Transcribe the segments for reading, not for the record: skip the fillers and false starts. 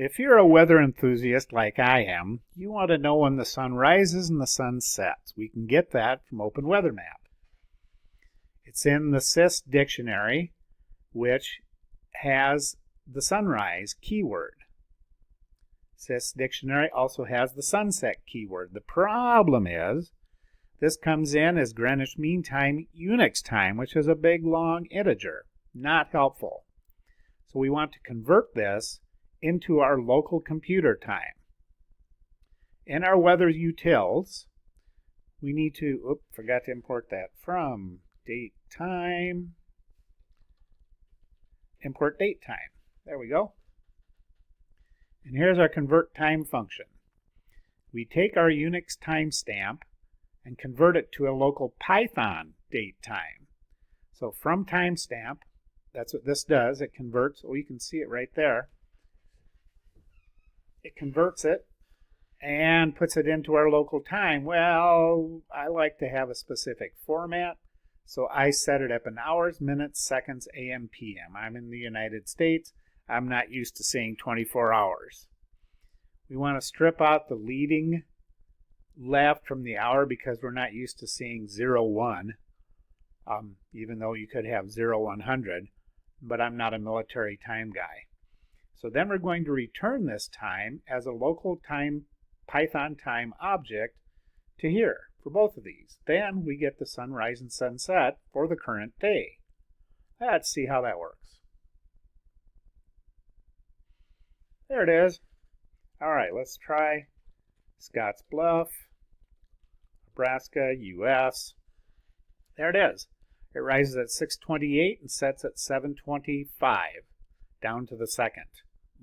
If you're a weather enthusiast like I am, you want to know when the sun rises and the sun sets. We can get that from OpenWeatherMap. It's in the SIS dictionary, which has the sunrise keyword. SIS dictionary also has the sunset keyword. The problem is this comes in as Greenwich Mean Time Unix time, which is a big long integer. Not helpful. So we want to convert this into our local computer time. In our weather utils, we need to, forgot to import that from date time, import date time. There we go. And here's our convert time function. We take our Unix timestamp and convert it to a local Python date time. So from timestamp, that's what this does. It converts, you can see it right there. It converts it and puts it into our local time. Well, I like to have a specific format, so I set it up in hours, minutes, seconds, AM, PM. I'm in the United States. I'm not used to seeing 24 hours. We want to strip out the leading left from the hour because we're not used to seeing 01, even though you could have 0100, but I'm not a military time guy. So then we're going to return this time as a local time Python time object to here for both of these. Then we get the sunrise and sunset for the current day. Let's see how that works. There it is. All right, let's try Scotts Bluff, Nebraska, US. There it is. It rises at 6:28 and sets at 7:25, down to the second.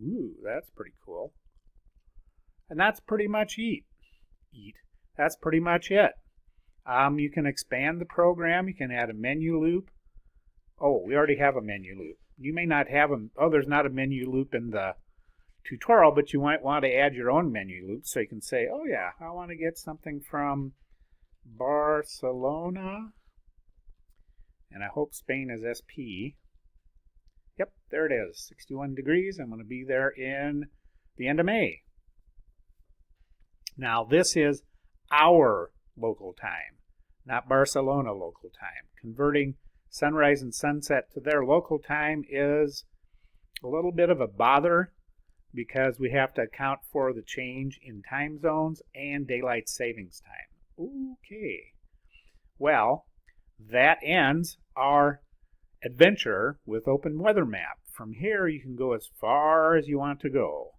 Ooh, that's pretty cool. And that's pretty much That's pretty much it. You can expand the program. You can add a menu loop. Oh, we already have a menu loop. You may not have them. Oh, there's not a menu loop in the tutorial, but you might want to add your own menu loop. So you can say, oh yeah, I want to get something from Barcelona. And I hope Spain is SP. Yep, there it is, 61 degrees. I'm going to be there in the end of May. Now, this is our local time, not Barcelona local time. Converting sunrise and sunset to their local time is a little bit of a bother because we have to account for the change in time zones and daylight savings time. Okay. Well, that ends our adventure with OpenWeatherMap. From here, you can go as far as you want to go.